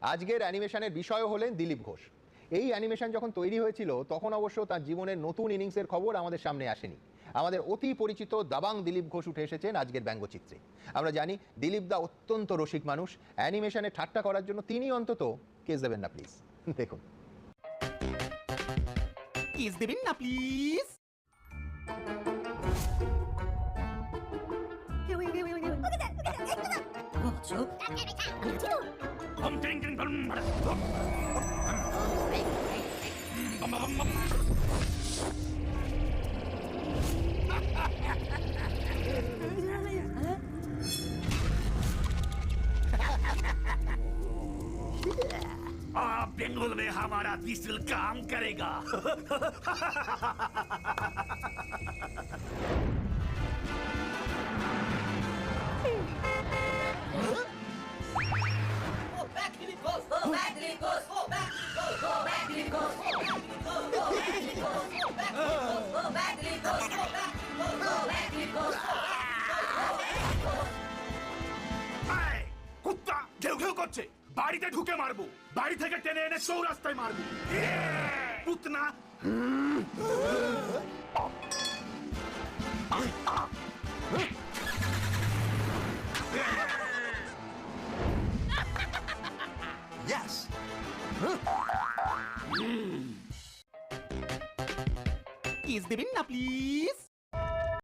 আজকের অ্যানিমেশনের বিষয়ও হলেন দিলীপ ঘোষ। এই অ্যানিমেশন যখন তৈরি হয়েছিল তখন অবশ্য তার জীবনের নতুন ইনিংসের খবর আমাদের সামনে আসেনি। আমাদের অতি পরিচিত দাবাং দিলীপ ঘোষ উঠে এসেছেন আজকের ব্যঙ্গচিত্রে। আমরা জানি দিলীপ দা অত্যন্ত রসিক মানুষ, অ্যানিমেশনে ঠাট্টা করার জন্য তিনি অন্তত কেস দেবেন না প্লিজ। দেখুন। কেস দেবেন না প্লিজ। बेंगल में हमारा विसल काम करेगा। কুত্তা ঘেউ ঘেউ করছে, বাড়িতে ঢুকে মারবো, বাড়ি থেকে টেনে এনে চৌরাস্তায় মারবো। পুতনা Yes. কেস দেবেন না প্লিজ।